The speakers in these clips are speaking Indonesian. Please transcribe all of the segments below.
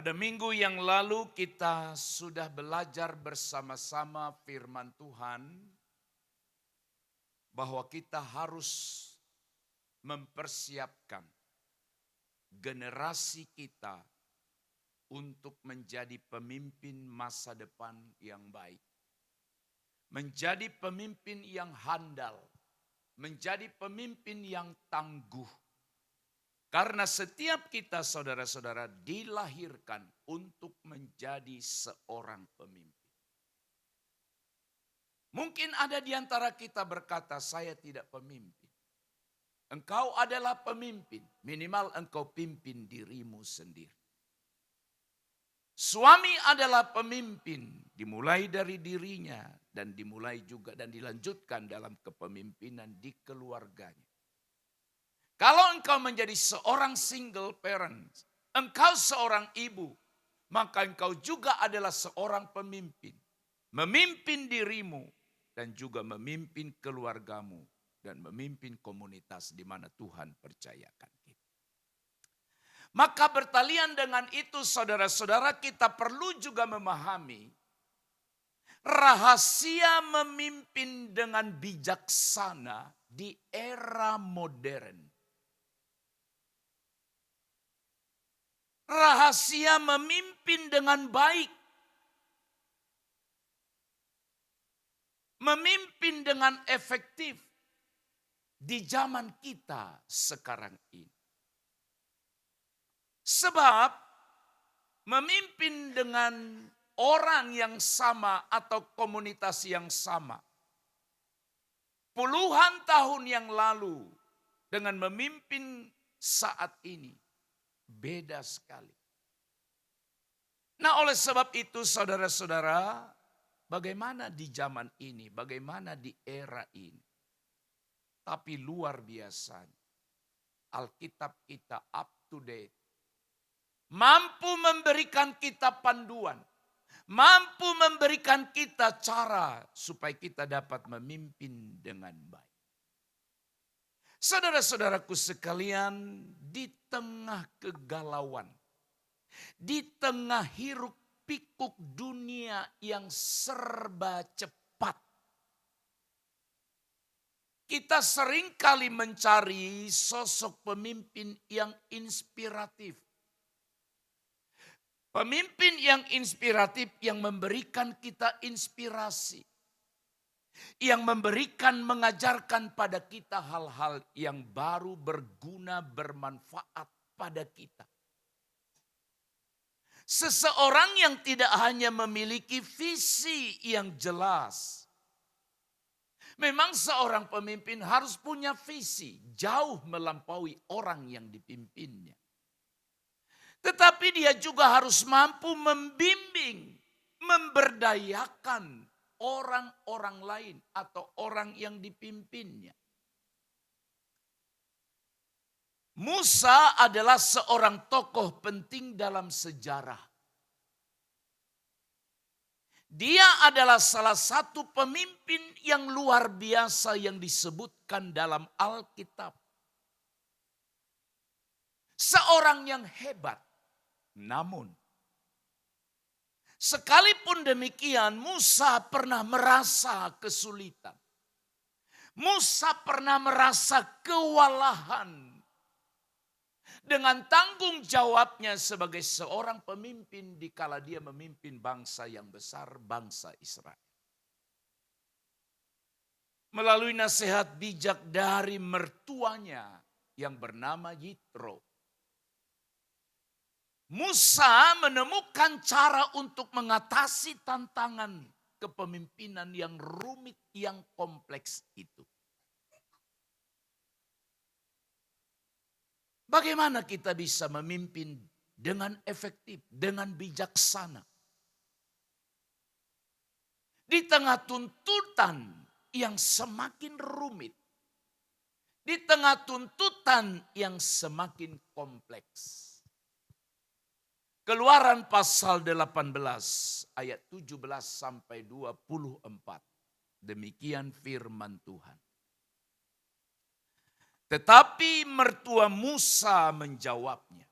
Pada minggu yang lalu kita sudah belajar bersama-sama firman Tuhan bahwa kita harus mempersiapkan generasi kita untuk menjadi pemimpin masa depan yang baik. Menjadi pemimpin yang handal, menjadi pemimpin yang tangguh. Karena setiap kita saudara-saudara dilahirkan untuk menjadi seorang pemimpin. Mungkin ada di antara kita berkata, saya tidak pemimpin. Engkau adalah pemimpin, minimal engkau pimpin dirimu sendiri. Suami adalah pemimpin, dimulai dari dirinya dan dimulai juga dan dilanjutkan dalam kepemimpinan di keluarganya. Kalau engkau menjadi seorang single parent, engkau seorang ibu, maka engkau juga adalah seorang pemimpin. Memimpin dirimu dan juga memimpin keluargamu dan memimpin komunitas di mana Tuhan percayakan kita. Maka bertalian dengan itu saudara-saudara, kita perlu juga memahami rahasia memimpin dengan bijaksana di era modern. Rahasia memimpin dengan baik. Memimpin dengan efektif di zaman kita sekarang ini. Sebab memimpin dengan orang yang sama atau komunitas yang sama. Puluhan tahun yang lalu dengan memimpin saat ini. Beda sekali. Nah, oleh sebab itu saudara-saudara, bagaimana di zaman ini, bagaimana di era ini. Tapi luar biasa, Alkitab kita up to date. Mampu memberikan kita panduan. Mampu memberikan kita cara supaya kita dapat memimpin dengan baik. Saudara-saudaraku sekalian, di tengah kegalauan, di tengah hiruk pikuk dunia yang serba cepat, kita seringkali mencari sosok pemimpin yang inspiratif. Pemimpin yang inspiratif yang memberikan kita inspirasi. Yang memberikan, mengajarkan pada kita hal-hal yang baru, berguna, bermanfaat pada kita. Seseorang yang tidak hanya memiliki visi yang jelas. Memang seorang pemimpin harus punya visi, jauh melampaui orang yang dipimpinnya. Tetapi dia juga harus mampu membimbing, memberdayakan orang-orang lain atau orang yang dipimpinnya. Musa adalah seorang tokoh penting dalam sejarah. Dia adalah salah satu pemimpin yang luar biasa yang disebutkan dalam Alkitab. Seorang yang hebat, namun sekalipun demikian, Musa pernah merasa kesulitan. Musa pernah merasa kewalahan dengan tanggung jawabnya sebagai seorang pemimpin dikala dia memimpin bangsa yang besar, bangsa Israel. Melalui nasihat bijak dari mertuanya yang bernama Yitro, Musa menemukan cara untuk mengatasi tantangan kepemimpinan yang rumit, yang kompleks itu. Bagaimana kita bisa memimpin dengan efektif, dengan bijaksana? Di tengah tuntutan yang semakin rumit. Di tengah tuntutan yang semakin kompleks. Keluaran pasal 18 ayat 17 sampai 24. Demikian firman Tuhan. Tetapi mertua Musa menjawabnya,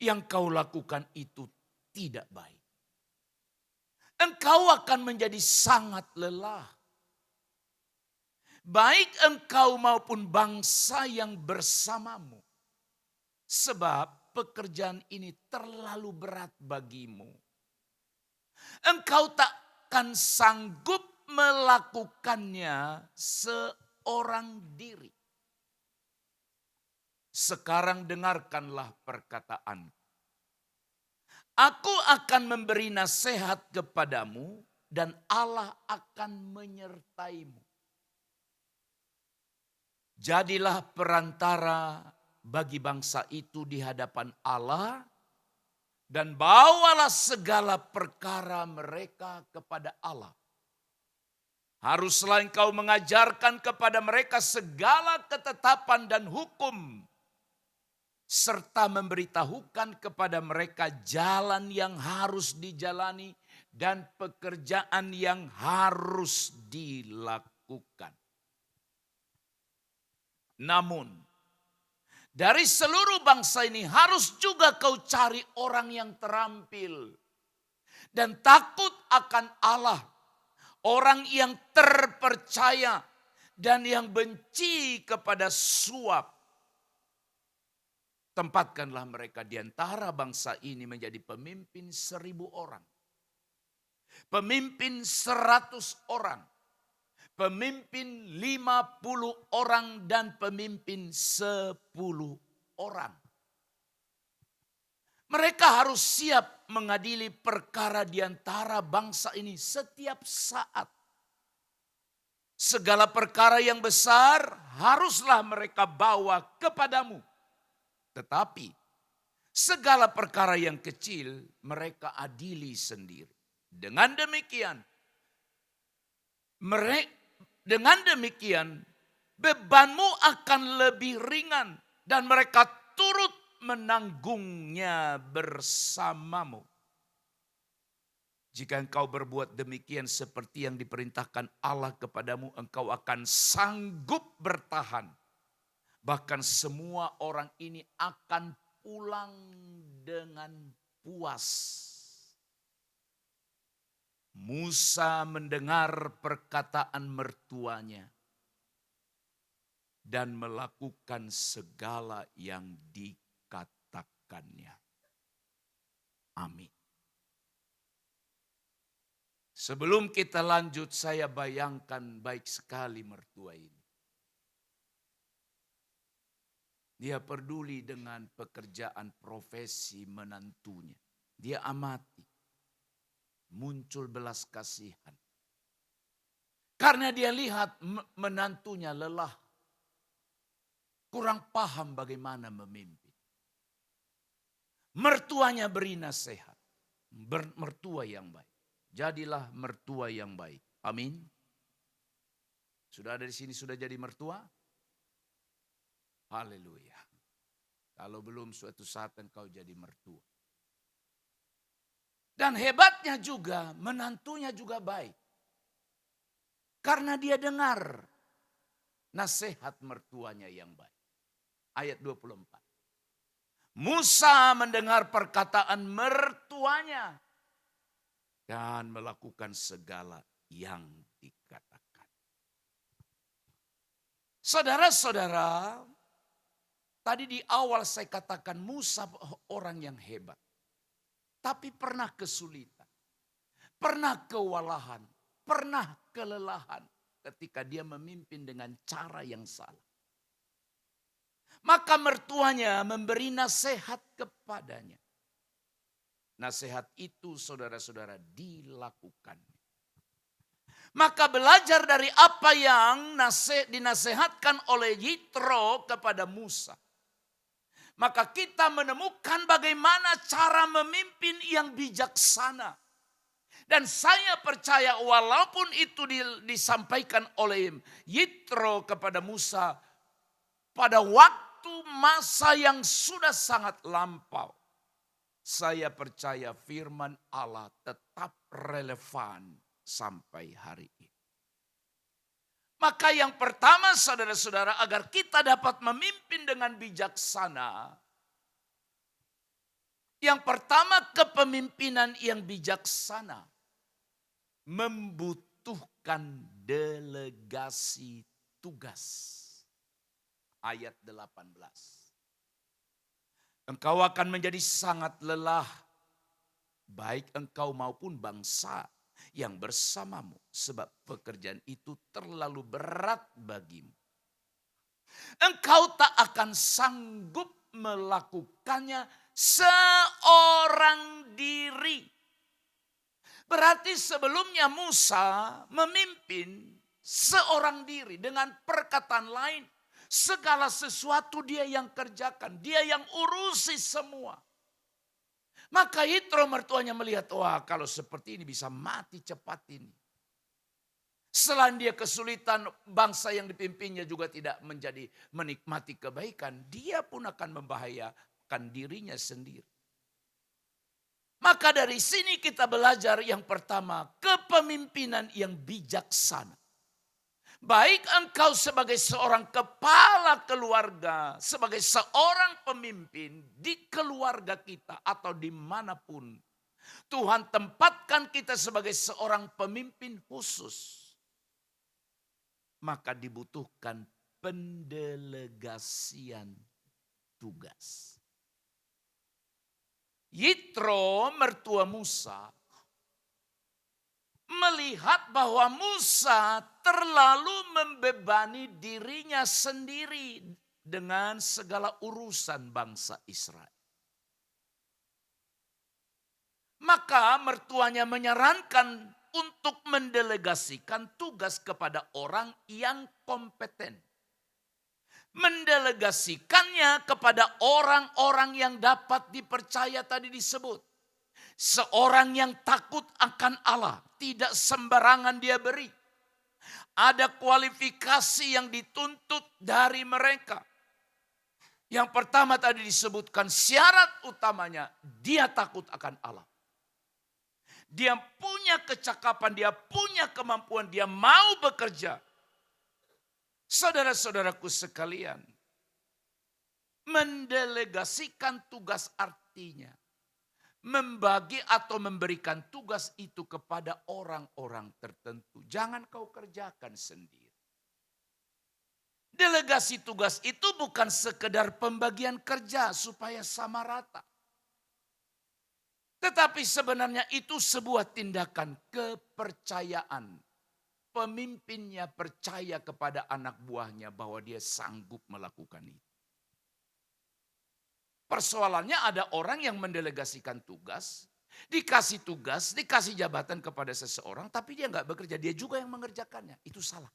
yang kau lakukan itu tidak baik. Engkau akan menjadi sangat lelah. Baik engkau maupun bangsa yang bersamamu. Sebab pekerjaan ini terlalu berat bagimu. Engkau takkan sanggup melakukannya seorang diri. Sekarang dengarkanlah perkataan. Aku akan memberi nasihat kepadamu dan Allah akan menyertaimu. Jadilah perantara bagi bangsa itu di hadapan Allah dan bawalah segala perkara mereka kepada Allah. Haruslah engkau mengajarkan kepada mereka segala ketetapan dan hukum, serta memberitahukan kepada mereka jalan yang harus dijalani dan pekerjaan yang harus dilakukan. Namun, dari seluruh bangsa ini harus juga kau cari orang yang terampil dan takut akan Allah, orang yang terpercaya dan yang benci kepada suap. Tempatkanlah mereka di antara bangsa ini menjadi pemimpin 1.000 orang. Pemimpin 100 orang. Pemimpin 50 orang dan pemimpin 10 orang. Mereka harus siap mengadili perkara di antara bangsa ini setiap saat. Segala perkara yang besar haruslah mereka bawa kepadamu. Tetapi segala perkara yang kecil mereka adili sendiri. Dengan demikian bebanmu akan lebih ringan dan mereka turut menanggungnya bersamamu. Jika engkau berbuat demikian seperti yang diperintahkan Allah kepadamu, engkau akan sanggup bertahan. Bahkan semua orang ini akan pulang dengan puas. Musa mendengar perkataan mertuanya dan melakukan segala yang dikatakannya. Amin. Sebelum kita lanjut, saya bayangkan baik sekali mertua ini. Dia peduli dengan pekerjaan profesi menantunya. Dia amati. Muncul belas kasihan. Karena dia lihat menantunya lelah. Kurang paham bagaimana memimpin. Mertuanya beri nasihat. Mertua yang baik. Jadilah mertua yang baik. Amin. Sudah ada di sini, sudah jadi mertua? Haleluya. Kalau belum, suatu saat engkau jadi mertua. Dan hebatnya juga, menantunya juga baik. Karena dia dengar nasihat mertuanya yang baik. Ayat 24. Musa mendengar perkataan mertuanya dan melakukan segala yang dikatakan. Saudara-saudara, tadi di awal saya katakan Musa orang yang hebat. Tapi pernah kesulitan, pernah kewalahan, pernah kelelahan ketika dia memimpin dengan cara yang salah. Maka mertuanya memberi nasihat kepadanya. Nasihat itu saudara-saudara dilakukan. Maka belajar dari apa yang dinasehatkan oleh Yitro kepada Musa. Maka kita menemukan bagaimana cara memimpin yang bijaksana. Dan saya percaya walaupun itu disampaikan oleh Yitro kepada Musa pada waktu masa yang sudah sangat lampau. Saya percaya firman Allah tetap relevan sampai hari ini. Maka yang pertama saudara-saudara, agar kita dapat memimpin dengan bijaksana, Yang pertama, kepemimpinan yang bijaksana membutuhkan delegasi tugas. Ayat 18. Engkau akan menjadi sangat lelah, baik engkau maupun bangsa yang bersamamu, sebab pekerjaan itu terlalu berat bagimu. Engkau tak akan sanggup melakukannya seorang diri. Berarti sebelumnya Musa memimpin seorang diri. Dengan perkataan lain, segala sesuatu dia yang kerjakan, dia yang urusi semua. Maka Yitro mertuanya melihat, wah kalau seperti ini bisa mati cepat ini. Selain dia kesulitan, bangsa yang dipimpinnya juga tidak menjadi menikmati kebaikan, dia pun akan membahayakan dirinya sendiri. Maka dari sini kita belajar yang pertama, kepemimpinan yang bijaksana. Baik engkau sebagai seorang kepala keluarga, sebagai seorang pemimpin di keluarga kita atau dimanapun. Tuhan tempatkan kita sebagai seorang pemimpin khusus. Maka dibutuhkan pendelegasian tugas. Yitro mertua Musa melihat bahwa Musa terlalu membebani dirinya sendiri dengan segala urusan bangsa Israel. Maka mertuanya menyarankan untuk mendelegasikan tugas kepada orang yang kompeten. Mendelegasikannya kepada orang-orang yang dapat dipercaya tadi disebut. Seorang yang takut akan Allah, tidak sembarangan dia beri. Ada kualifikasi yang dituntut dari mereka. Yang pertama tadi disebutkan syarat utamanya, dia takut akan Allah. Dia punya kecakapan, dia punya kemampuan, dia mau bekerja. Saudara-saudaraku sekalian, mendelegasikan tugas artinya membagi atau memberikan tugas itu kepada orang-orang tertentu. Jangan kau kerjakan sendiri. Delegasi tugas itu bukan sekedar pembagian kerja supaya sama rata. Tetapi sebenarnya itu sebuah tindakan kepercayaan. Pemimpinnya percaya kepada anak buahnya bahwa dia sanggup melakukan itu. Persoalannya ada orang yang mendelegasikan tugas, dikasih jabatan kepada seseorang, tapi dia nggak bekerja, dia juga yang mengerjakannya. Itu salah.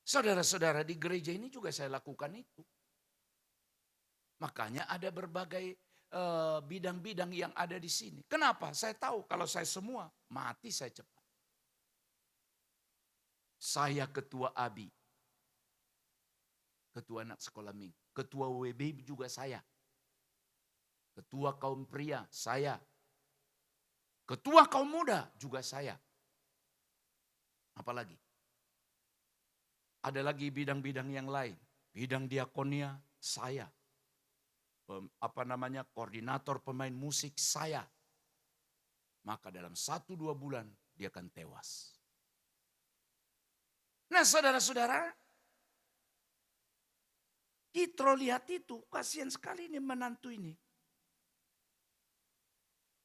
Saudara-saudara, di gereja ini juga saya lakukan itu. Makanya ada berbagai bidang-bidang yang ada di sini. Kenapa? Saya tahu kalau saya semua mati saya cepat. Saya ketua ABI. Ketua anak sekolah minggu. Ketua WB juga saya. Ketua kaum pria saya. Ketua kaum muda juga saya. Apalagi? Ada lagi bidang-bidang yang lain. Bidang diakonia saya. Koordinator pemain musik saya. Maka dalam 1-2 bulan dia akan tewas. Nah saudara-saudara, Yitro lihat itu, kasihan sekali ini menantu ini.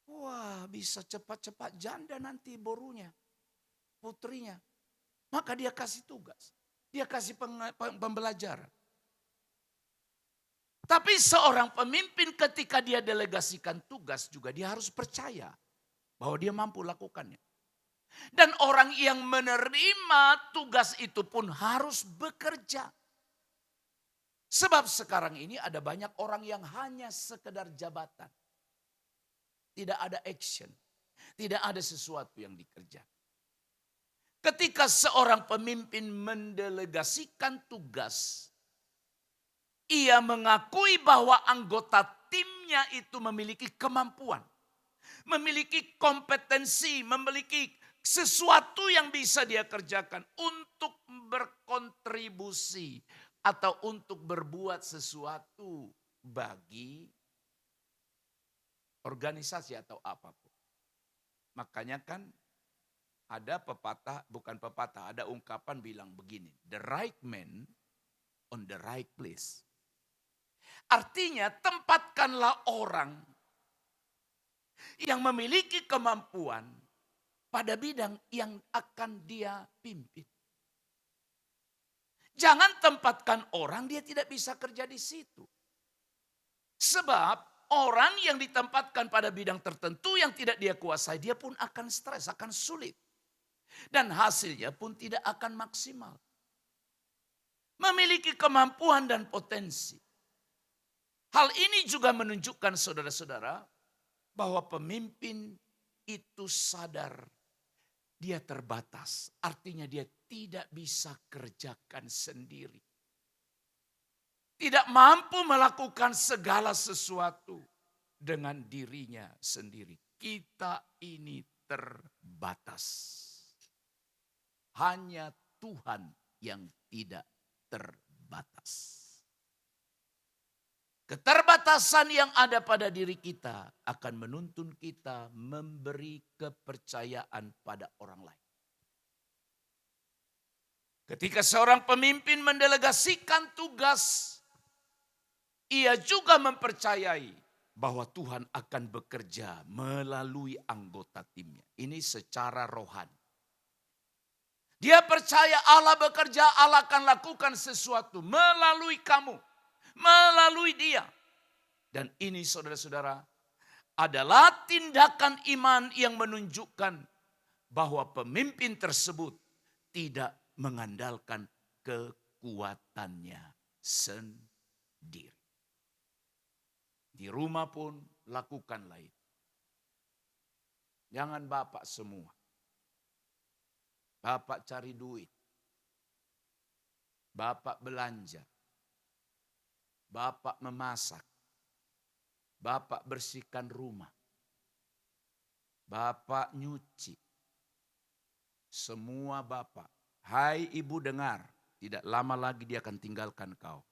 Wah, bisa cepat-cepat janda nanti borunya, putrinya. Maka dia kasih tugas, dia kasih pembelajaran. Tapi seorang pemimpin ketika dia delegasikan tugas juga dia harus percaya bahwa dia mampu lakukannya. Dan orang yang menerima tugas itu pun harus bekerja. Sebab sekarang ini ada banyak orang yang hanya sekedar jabatan. Tidak ada action. Tidak ada sesuatu yang dikerjakan. Ketika seorang pemimpin mendelegasikan tugas, ia mengakui bahwa anggota timnya itu memiliki kemampuan. Memiliki kompetensi, memiliki sesuatu yang bisa dia kerjakan untuk berkontribusi atau untuk berbuat sesuatu bagi organisasi atau apapun. Makanya kan ada pepatah, bukan pepatah, ada ungkapan bilang begini, the right man on the right place. Artinya tempatkanlah orang yang memiliki kemampuan pada bidang yang akan dia pimpin. Jangan tempatkan orang dia tidak bisa kerja di situ. Sebab orang yang ditempatkan pada bidang tertentu yang tidak dia kuasai, dia pun akan stres, akan sulit. Dan hasilnya pun tidak akan maksimal. Memiliki kemampuan dan potensi. Hal ini juga menunjukkan saudara-saudara bahwa pemimpin itu sadar dia terbatas. Artinya dia tidak bisa kerjakan sendiri. Tidak mampu melakukan segala sesuatu dengan dirinya sendiri. Kita ini terbatas. Hanya Tuhan yang tidak terbatas. Keterbatasan yang ada pada diri kita akan menuntun kita memberi kepercayaan pada orang lain. Ketika seorang pemimpin mendelegasikan tugas, ia juga mempercayai bahwa Tuhan akan bekerja melalui anggota timnya. Ini secara rohani. Dia percaya Allah bekerja, Allah akan lakukan sesuatu melalui kamu, melalui dia. Dan ini saudara-saudara adalah tindakan iman yang menunjukkan bahwa pemimpin tersebut tidak mengandalkan kekuatannya sendiri. Di rumah pun lakukanlah itu. Jangan bapak semua. Bapak cari duit. Bapak belanja. Bapak memasak. Bapak bersihkan rumah. Bapak nyuci. Semua bapak. Hai ibu dengar. Tidak lama lagi dia akan tinggalkan kau.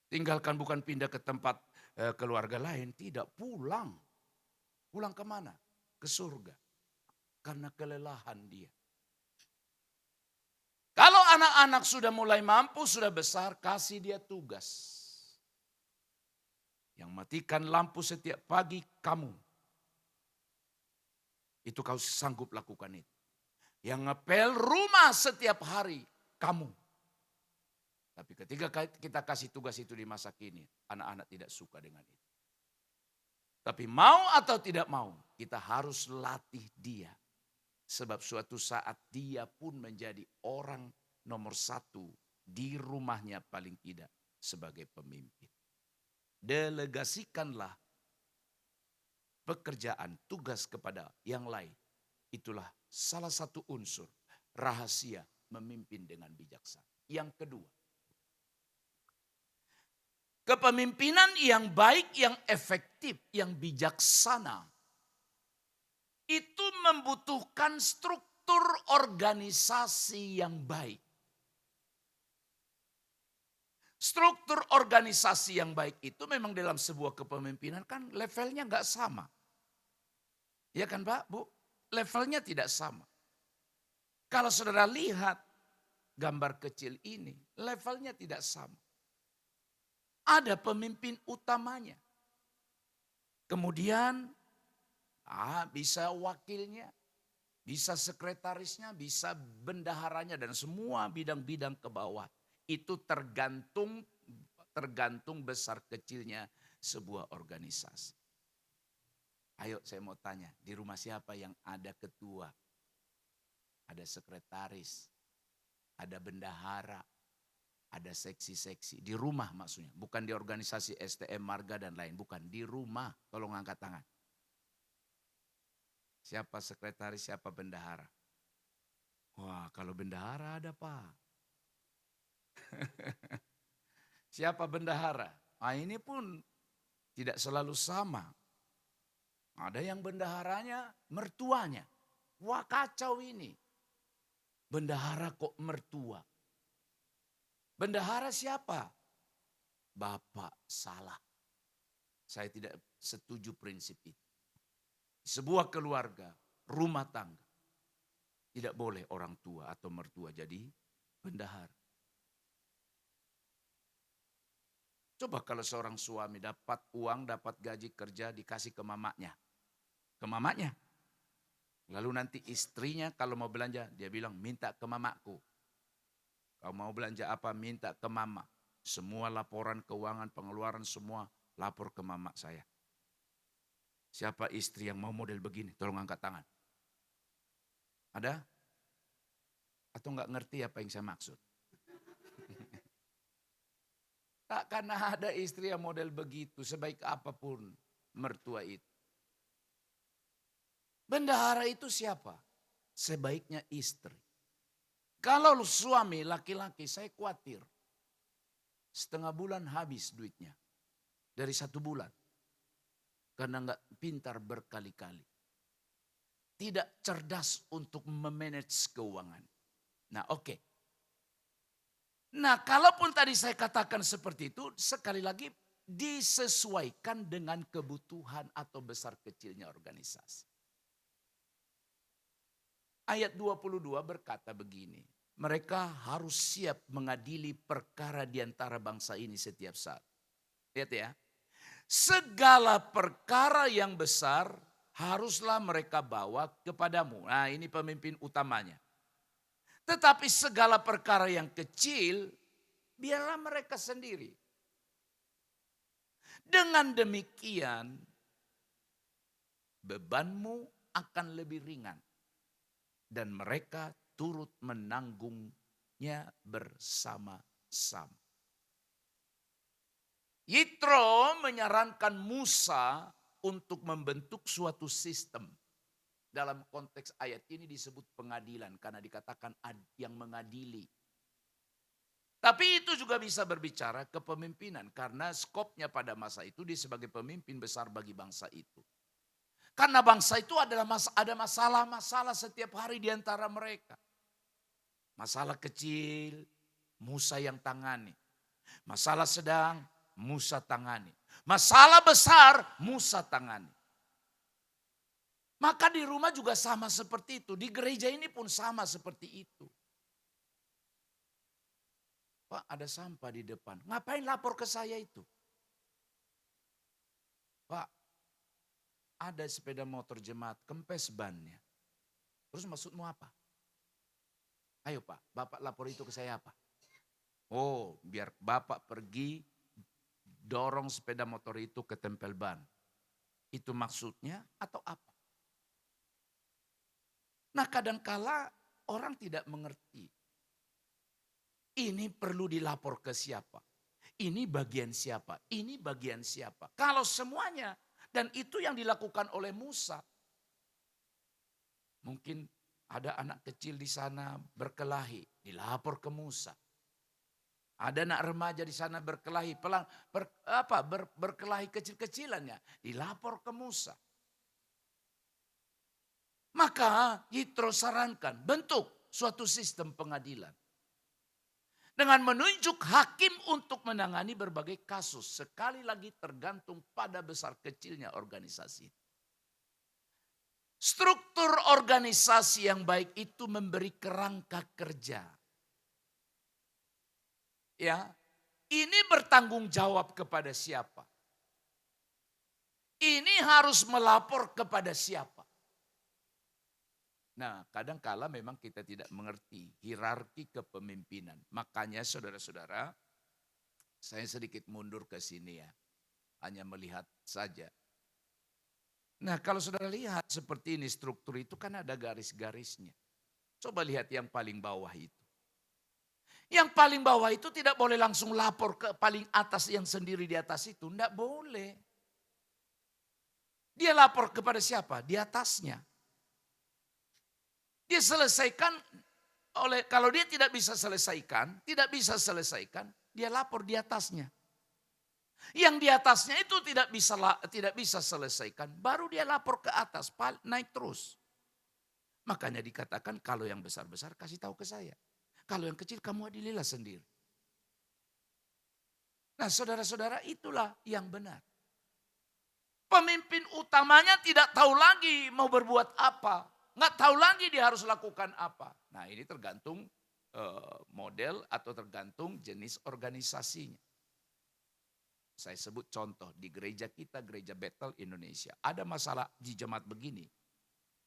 Tinggalkan bukan pindah ke tempat keluarga lain. Tidak, pulang. Pulang kemana? Ke surga. Karena kelelahan dia. Kalau anak-anak sudah mulai mampu, sudah besar, kasih dia tugas. Yang matikan lampu setiap pagi kamu. Itu kau sanggup lakukan itu. Yang ngepel rumah setiap hari kamu. Tapi ketika kita kasih tugas itu di masa kini, anak-anak tidak suka dengan itu. Tapi mau atau tidak mau, kita harus latih dia. Sebab suatu saat dia pun menjadi orang nomor satu di rumahnya paling tidak sebagai pemimpin. Delegasikanlah pekerjaan, tugas kepada yang lain. Itulah salah satu unsur rahasia memimpin dengan bijaksana. Yang kedua, kepemimpinan yang baik, yang efektif, yang bijaksana, itu membutuhkan struktur organisasi yang baik. Struktur organisasi yang baik itu memang dalam sebuah kepemimpinan kan levelnya nggak sama. Ya kan Pak, Bu? Levelnya tidak sama. Kalau saudara lihat gambar kecil ini, levelnya tidak sama. Ada pemimpin utamanya. Kemudian bisa wakilnya, bisa sekretarisnya, bisa bendaharanya dan semua bidang-bidang ke bawah. Itu tergantung besar kecilnya sebuah organisasi. Ayo saya mau tanya, di rumah siapa yang ada ketua, ada sekretaris, ada bendahara, ada seksi-seksi. Di rumah maksudnya, bukan di organisasi STM, Marga dan lain. Bukan, di rumah. Tolong angkat tangan. Siapa sekretaris, siapa bendahara? Wah, kalau bendahara ada Pak. Siapa bendahara? Nah, ini pun tidak selalu sama. Ada yang bendaharanya mertuanya. Wah, kacau ini. Bendahara kok mertua. Bendahara siapa? Bapak salah. Saya tidak setuju prinsip itu. Sebuah keluarga, rumah tangga, tidak boleh orang tua atau mertua jadi bendahara. Coba kalau seorang suami dapat uang, dapat gaji kerja, dikasih ke mamanya. Ke mamanya. Lalu nanti istrinya kalau mau belanja, dia bilang minta ke mamaku. Kau mau belanja apa, minta ke mama. Semua laporan keuangan, pengeluaran semua lapor ke mama saya. Siapa istri yang mau model begini? Tolong angkat tangan. Ada? Atau enggak ngerti apa yang saya maksud? Takkan ada istri yang model begitu, sebaik apapun mertua itu. Bendahara itu siapa? Sebaiknya istri. Kalau suami laki-laki, saya khawatir. Setengah bulan habis duitnya. Dari 1 bulan. Karena enggak pintar berkali-kali. Tidak cerdas untuk memanage keuangan. Nah, oke. Nah, kalaupun tadi saya katakan seperti itu, sekali lagi disesuaikan dengan kebutuhan atau besar kecilnya organisasi. Ayat 22 berkata begini, mereka harus siap mengadili perkara di antara bangsa ini setiap saat. Lihat ya, segala perkara yang besar haruslah mereka bawa kepadamu. Nah, ini pemimpin utamanya. Tetapi segala perkara yang kecil, biarlah mereka sendiri. Dengan demikian, bebanmu akan lebih ringan. Dan mereka turut menanggungnya bersama-sama. Yitro menyarankan Musa untuk membentuk suatu sistem. Dalam konteks ayat ini disebut pengadilan karena dikatakan yang mengadili. Tapi itu juga bisa berbicara kepemimpinan karena skopnya pada masa itu dia sebagai pemimpin besar bagi bangsa itu. Karena bangsa itu adalah ada masalah-masalah setiap hari di antara mereka. Masalah kecil, Musa yang tangani. Masalah sedang, Musa tangani. Masalah besar, Musa tangani. Maka di rumah juga sama seperti itu. Di gereja ini pun sama seperti itu. Pak, ada sampah di depan. Ngapain lapor ke saya itu? Pak, ada sepeda motor jemaat, kempes bannya. Terus maksudmu apa? Ayo Pak, Bapak lapor itu ke saya apa? Oh, biar Bapak pergi dorong sepeda motor itu ke tempel ban. Itu maksudnya atau apa? Nah, kadangkala orang tidak mengerti. Ini perlu dilapor ke siapa? Ini bagian siapa? Ini bagian siapa? Kalau semuanya, dan itu yang dilakukan oleh Musa. Mungkin ada anak kecil di sana berkelahi, dilapor ke Musa. Ada anak remaja di sana berkelahi, berkelahi kecil-kecilannya, dilapor ke Musa. Maka Yitro sarankan bentuk suatu sistem pengadilan. Dengan menunjuk hakim untuk menangani berbagai kasus. Sekali lagi tergantung pada besar kecilnya organisasi. Struktur organisasi yang baik itu memberi kerangka kerja. Ya, ini bertanggung jawab kepada siapa? Ini harus melapor kepada siapa? Nah, kadangkala memang kita tidak mengerti hierarki kepemimpinan. Makanya saudara-saudara, saya sedikit mundur ke sini ya. Hanya melihat saja. Nah, kalau saudara lihat seperti ini struktur itu kan ada garis-garisnya. Coba lihat yang paling bawah itu. Yang paling bawah itu tidak boleh langsung lapor ke paling atas yang sendiri di atas itu. Tidak boleh. Dia lapor kepada siapa? Di atasnya. Dia selesaikan kalau dia tidak bisa selesaikan, dia lapor di atasnya. Yang di atasnya itu tidak bisa selesaikan, baru dia lapor ke atas, naik terus. Makanya dikatakan kalau yang besar-besar kasih tahu ke saya. Kalau yang kecil kamu adililah sendiri. Nah saudara-saudara, itulah yang benar. Pemimpin utamanya tidak tahu lagi mau berbuat apa. Nggak tahu lagi dia harus lakukan apa. Nah ini tergantung model atau tergantung jenis organisasinya. Saya sebut contoh di gereja kita, gereja Bethel Indonesia. Ada masalah di jemaat begini,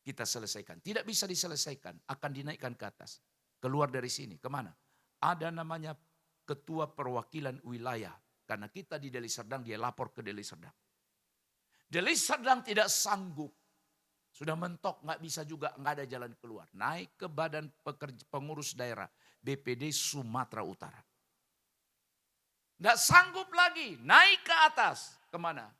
kita selesaikan. Tidak bisa diselesaikan, akan dinaikkan ke atas. Keluar dari sini, kemana? Ada namanya ketua perwakilan wilayah. Karena kita di Deli Serdang, dia lapor ke Deli Serdang. Deli Serdang tidak sanggup. Sudah mentok, nggak bisa juga, nggak ada jalan keluar. Naik ke badan pengurus daerah, BPD Sumatera Utara. Nggak sanggup lagi, naik ke atas. Kemana?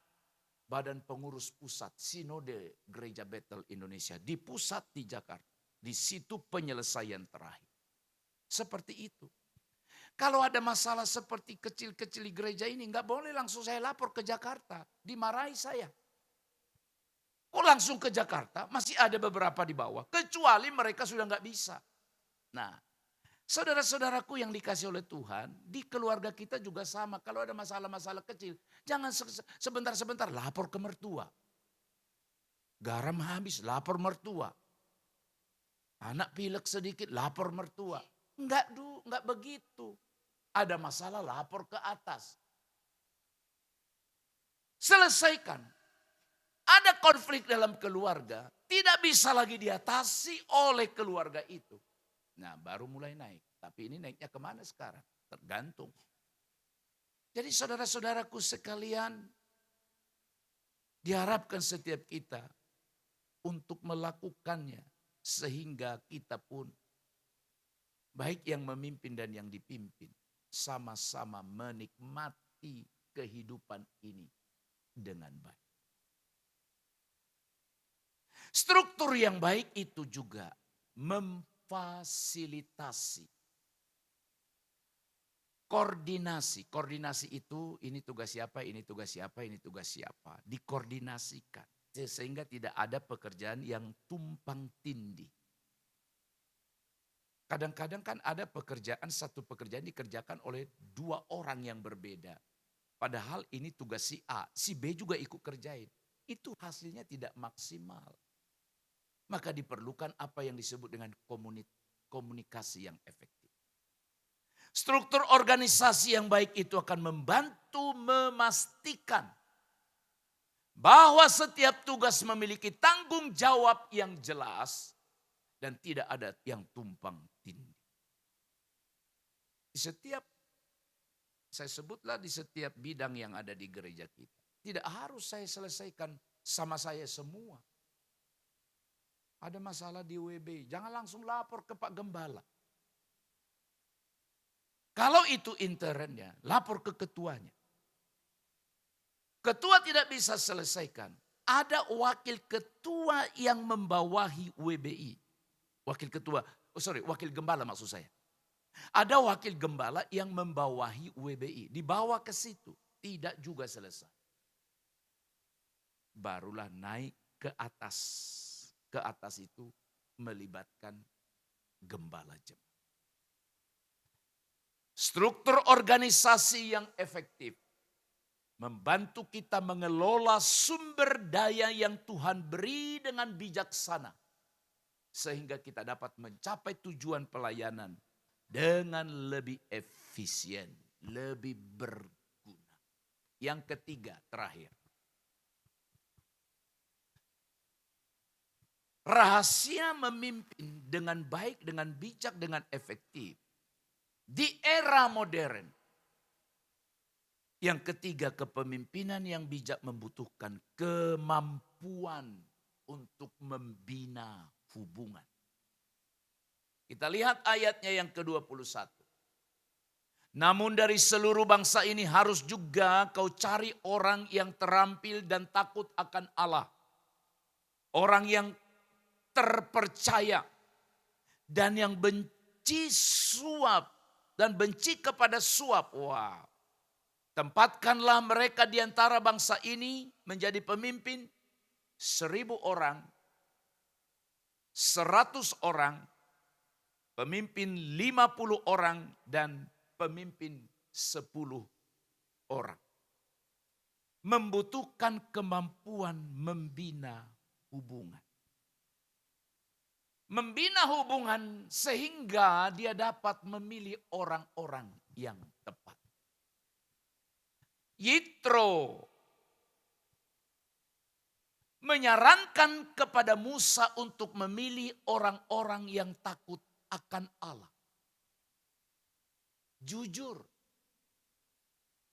Badan pengurus pusat, Sinode Gereja Bethel Indonesia. Di pusat di Jakarta. Di situ penyelesaian terakhir. Seperti itu. Kalau ada masalah seperti kecil-kecil di gereja ini, nggak boleh langsung saya lapor ke Jakarta. Dimarahi saya. Kok langsung ke Jakarta? Masih ada beberapa di bawah. Kecuali mereka sudah nggak bisa. Nah, saudara-saudaraku yang dikasih oleh Tuhan, di keluarga kita juga sama. Kalau ada masalah-masalah kecil, jangan sebentar-sebentar lapor ke mertua. Garam habis, lapor mertua. Anak pilek sedikit, lapor mertua. Enggak begitu. Ada masalah, lapor ke atas. Selesaikan. Ada konflik dalam keluarga, tidak bisa lagi diatasi oleh keluarga itu. Nah baru mulai naik. Tapi ini naiknya kemana sekarang? Tergantung. Jadi saudara-saudaraku sekalian, diharapkan setiap kita untuk melakukannya. Sehingga kita pun, baik yang memimpin dan yang dipimpin, sama-sama menikmati kehidupan ini dengan baik. Struktur yang baik itu juga memfasilitasi koordinasi. Koordinasi itu ini tugas siapa, ini tugas siapa, ini tugas siapa. Dikoordinasikan sehingga tidak ada pekerjaan yang tumpang tindih. Kadang-kadang kan ada satu pekerjaan dikerjakan oleh dua orang yang berbeda. Padahal ini tugas si A, si B juga ikut kerjain. Itu hasilnya tidak maksimal. Maka diperlukan apa yang disebut dengan komunikasi yang efektif. Struktur organisasi yang baik itu akan membantu memastikan bahwa setiap tugas memiliki tanggung jawab yang jelas dan tidak ada yang tumpang tindih. Saya sebutlah di setiap bidang yang ada di gereja kita. Tidak harus saya selesaikan sama saya semua. Ada masalah di WB, jangan langsung lapor ke Pak Gembala. Kalau itu internnya, lapor ke ketuanya. Ketua tidak bisa selesaikan. Ada wakil ketua yang membawahi WBI. Wakil gembala maksud saya. Ada wakil gembala yang membawahi WBI. Dibawa ke situ, tidak juga selesai. Barulah naik ke atas. Ke atas itu melibatkan gembala jemaat. Struktur organisasi yang efektif membantu kita mengelola sumber daya yang Tuhan beri dengan bijaksana. Sehingga kita dapat mencapai tujuan pelayanan dengan lebih efisien, lebih berguna. Yang ketiga, terakhir. Rahasia memimpin dengan baik, dengan bijak, dengan efektif. Di era modern. Yang ketiga, kepemimpinan yang bijak membutuhkan kemampuan untuk membina hubungan. Kita lihat ayatnya yang ke-21. Namun dari seluruh bangsa ini harus juga kau cari orang yang terampil dan takut akan Allah. Orang yang terpercaya dan yang benci suap dan benci kepada suap. Wow. Tempatkanlah mereka di antara bangsa ini menjadi pemimpin 1.000 orang, 100 orang, pemimpin 50 orang dan pemimpin 10 orang membutuhkan kemampuan membina hubungan. Membina hubungan sehingga dia dapat memilih orang-orang yang tepat. Yitro menyarankan kepada Musa untuk memilih orang-orang yang takut akan Allah. Jujur,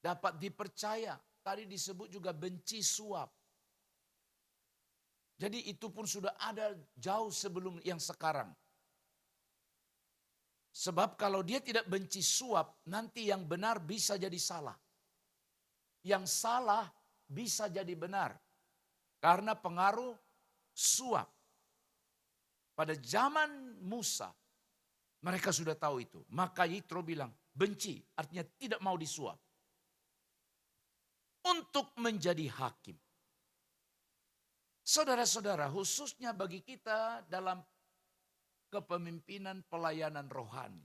dapat dipercaya. Tadi disebut juga benci suap. Jadi itu pun sudah ada jauh sebelum yang sekarang. Sebab kalau dia tidak benci suap, nanti yang benar bisa jadi salah. Yang salah bisa jadi benar. Karena pengaruh suap. Pada zaman Musa, mereka sudah tahu itu. Maka Yitro bilang, benci artinya tidak mau disuap. Untuk menjadi hakim. Saudara-saudara, khususnya bagi kita dalam kepemimpinan pelayanan rohani.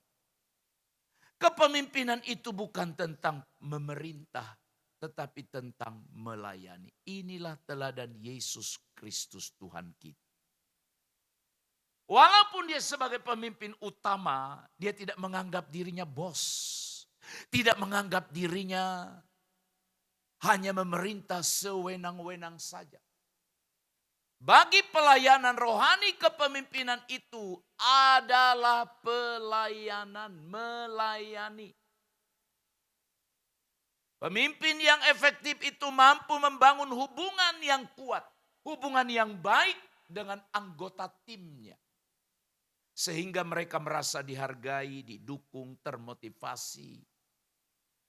Kepemimpinan itu bukan tentang memerintah, tetapi tentang melayani. Inilah teladan Yesus Kristus Tuhan kita. Walaupun dia sebagai pemimpin utama, dia tidak menganggap dirinya bos. Tidak menganggap dirinya hanya memerintah sewenang-wenang saja. Bagi pelayanan rohani, kepemimpinan itu adalah pelayanan, melayani. Pemimpin yang efektif itu mampu membangun hubungan yang kuat, hubungan yang baik dengan anggota timnya. Sehingga mereka merasa dihargai, didukung, termotivasi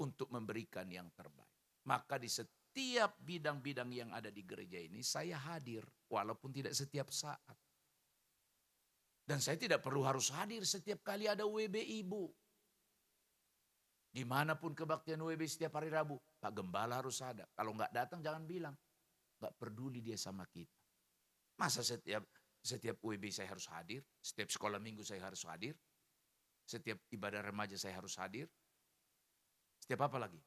untuk memberikan yang terbaik. Maka di setiap bidang-bidang yang ada di gereja ini saya hadir walaupun tidak setiap saat. Dan saya tidak perlu harus hadir setiap kali ada WB Ibu. Dimanapun kebaktian WB setiap hari Rabu, Pak Gembala harus ada. Kalau nggak datang jangan bilang, nggak peduli dia sama kita. Masa setiap WB saya harus hadir, setiap sekolah minggu saya harus hadir, setiap ibadah remaja saya harus hadir, setiap apa lagi?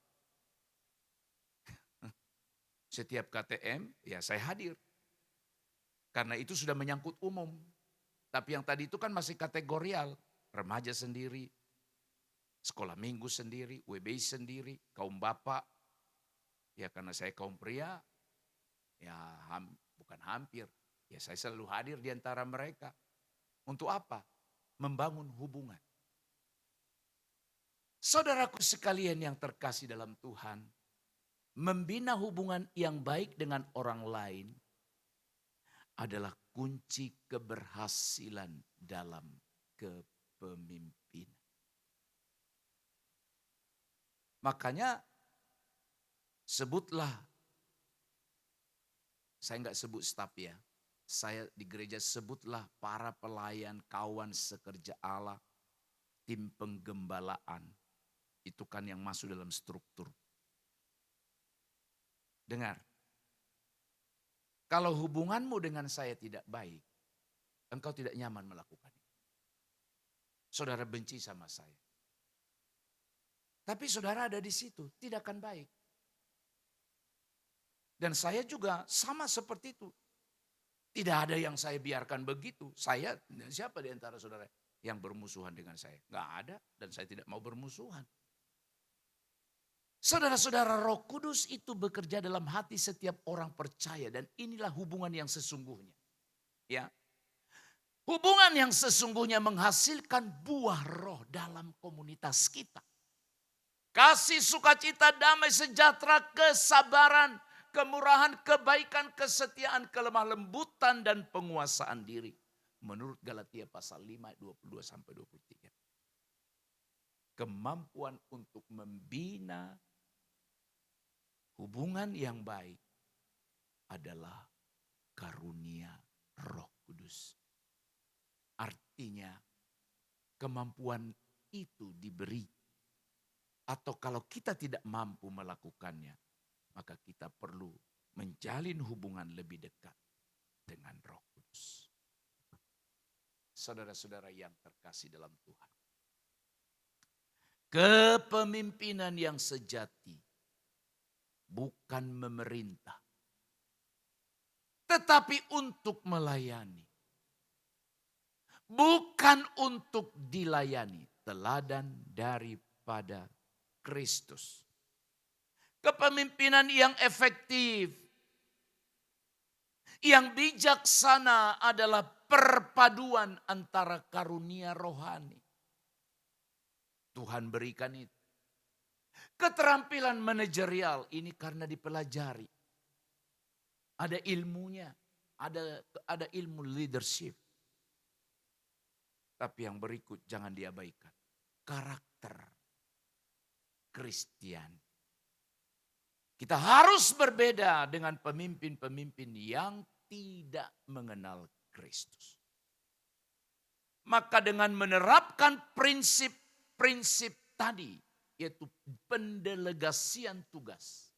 Setiap KTM, ya saya hadir. Karena itu sudah menyangkut umum. Tapi yang tadi itu kan masih kategorial. Remaja sendiri, sekolah minggu sendiri, WB sendiri, kaum bapak. Ya karena saya kaum pria, ya bukan hampir. Ya saya selalu hadir di antara mereka. Untuk apa? Membangun hubungan. Saudaraku sekalian yang terkasih dalam Tuhan, membina hubungan yang baik dengan orang lain adalah kunci keberhasilan dalam kepemimpinan. Makanya sebutlah, saya enggak sebut staf ya, saya di gereja sebutlah para pelayan, kawan sekerja Allah, tim penggembalaan. Itu kan yang masuk dalam struktur. Dengar, kalau hubunganmu dengan saya tidak baik, engkau tidak nyaman melakukannya. Saudara benci sama saya. Tapi saudara ada di situ, tidak akan baik. Dan saya juga sama seperti itu. Tidak ada yang saya biarkan begitu. Saya, siapa di antara saudara yang bermusuhan dengan saya? Enggak ada dan saya tidak mau bermusuhan. Saudara-saudara, Roh Kudus itu bekerja dalam hati setiap orang percaya dan inilah hubungan yang sesungguhnya. Ya. Hubungan yang sesungguhnya menghasilkan buah roh dalam komunitas kita. Kasih, sukacita, damai, sejahtera, kesabaran, kemurahan, kebaikan, kesetiaan, kelemah lembutan dan penguasaan diri. Menurut Galatia pasal 5 ayat 22 sampai 23. Kemampuan untuk membina hubungan yang baik adalah karunia Roh Kudus. Artinya kemampuan itu diberi. Atau kalau kita tidak mampu melakukannya, maka kita perlu menjalin hubungan lebih dekat dengan Roh Kudus. Saudara-saudara yang terkasih dalam Tuhan. Kepemimpinan yang sejati bukan memerintah, tetapi untuk melayani. Bukan untuk dilayani, teladan daripada Kristus. Kepemimpinan yang efektif, yang bijaksana adalah perpaduan antara karunia rohani. Tuhan berikan itu. Keterampilan manajerial ini karena dipelajari. Ada ilmunya, ada ilmu leadership. Tapi yang berikut jangan diabaikan. Karakter Kristiani. Kita harus berbeda dengan pemimpin-pemimpin yang tidak mengenal Kristus. Maka dengan menerapkan prinsip-prinsip tadi, yaitu pendelegasian tugas,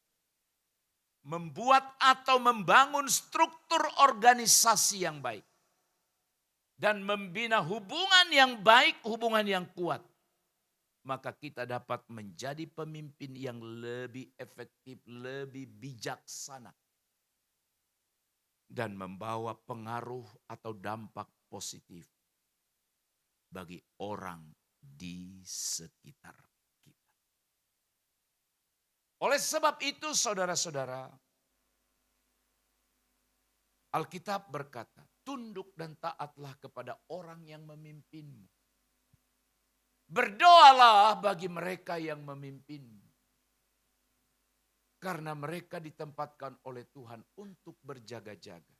membuat atau membangun struktur organisasi yang baik, dan membina hubungan yang baik, hubungan yang kuat, maka kita dapat menjadi pemimpin yang lebih efektif, lebih bijaksana, dan membawa pengaruh atau dampak positif bagi orang di sekitar kita. Oleh sebab itu, saudara-saudara, Alkitab berkata, tunduk dan taatlah kepada orang yang memimpinmu. Berdoalah bagi mereka yang memimpinmu. Karena mereka ditempatkan oleh Tuhan untuk berjaga-jaga.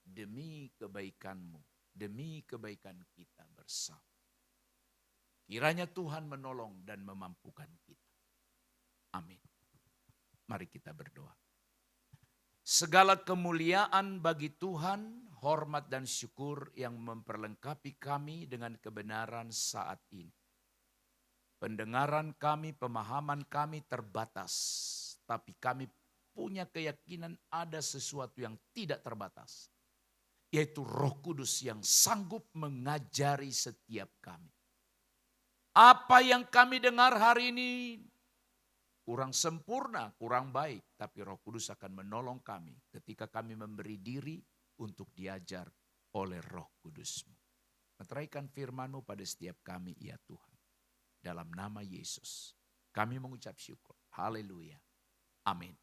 Demi kebaikanmu, demi kebaikan kita bersama. Kiranya Tuhan menolong dan memampukan kita. Amin. Mari kita berdoa. Segala kemuliaan bagi Tuhan, hormat dan syukur yang memperlengkapi kami dengan kebenaran saat ini. Pendengaran kami, pemahaman kami terbatas, tapi kami punya keyakinan ada sesuatu yang tidak terbatas, yaitu Roh Kudus yang sanggup mengajari setiap kami. Apa yang kami dengar hari ini kurang sempurna, kurang baik, tapi Roh Kudus akan menolong kami ketika kami memberi diri untuk diajar oleh Roh Kudus-Mu. Meteraikan firman-Mu pada setiap kami, ya Tuhan. Dalam nama Yesus, kami mengucap syukur. Haleluya. Amin.